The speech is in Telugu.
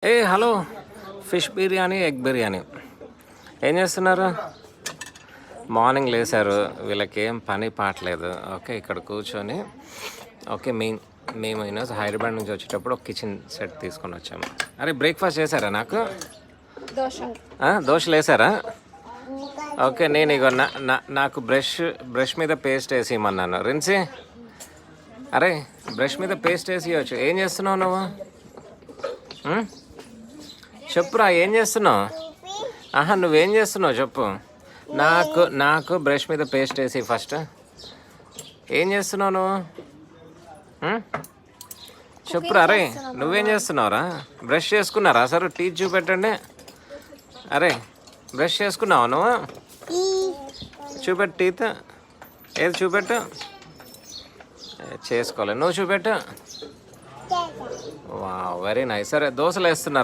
Hello, fish biryani, egg biryani. ఏం చేస్తున్నారు? మార్నింగ్ లేసారు, వీళ్ళకి ఏం పని పాటలేదు. ఓకే, ఇక్కడ కూర్చొని ఓకే మేము ఈరోజు హైదరాబాద్ నుంచి వచ్చేటప్పుడు ఒక కిచెన్ సెట్ తీసుకొని వచ్చాము. అరే, బ్రేక్ఫాస్ట్ చేశారా? నాకు దోశలు వేసారా? ఓకే, నేను ఇగో నాకు బ్రష్ మీద పేస్ట్ వేసి ఇమ్మన్నాను. రిన్సి, అరే బ్రష్ మీద పేస్ట్ వేసి ఇవ్వచ్చు. ఏం చేస్తున్నావు నువ్వు? చెప్పురా, ఏం చేస్తున్నావు? నువ్వేం చేస్తున్నావు చెప్పు. నాకు బ్రష్ మీద పేస్ట్ వేసి ఫస్ట్. ఏం చేస్తున్నావు నువ్వు? చెప్పురా. అరే నువ్వేం చేస్తున్నావురా? బ్రష్ చేసుకున్నారా? సరే టీత్ చూపెట్టండి. అరే బ్రష్ చేసుకున్నావా నువ్వు? చూపెట్టు టీత్. ఏది చూపెట్టు. చేసుకోవాలి, నువ్వు చూపెట్టు. వా, వెరీ నైస్. సరే దోశలు వేస్తున్నారా?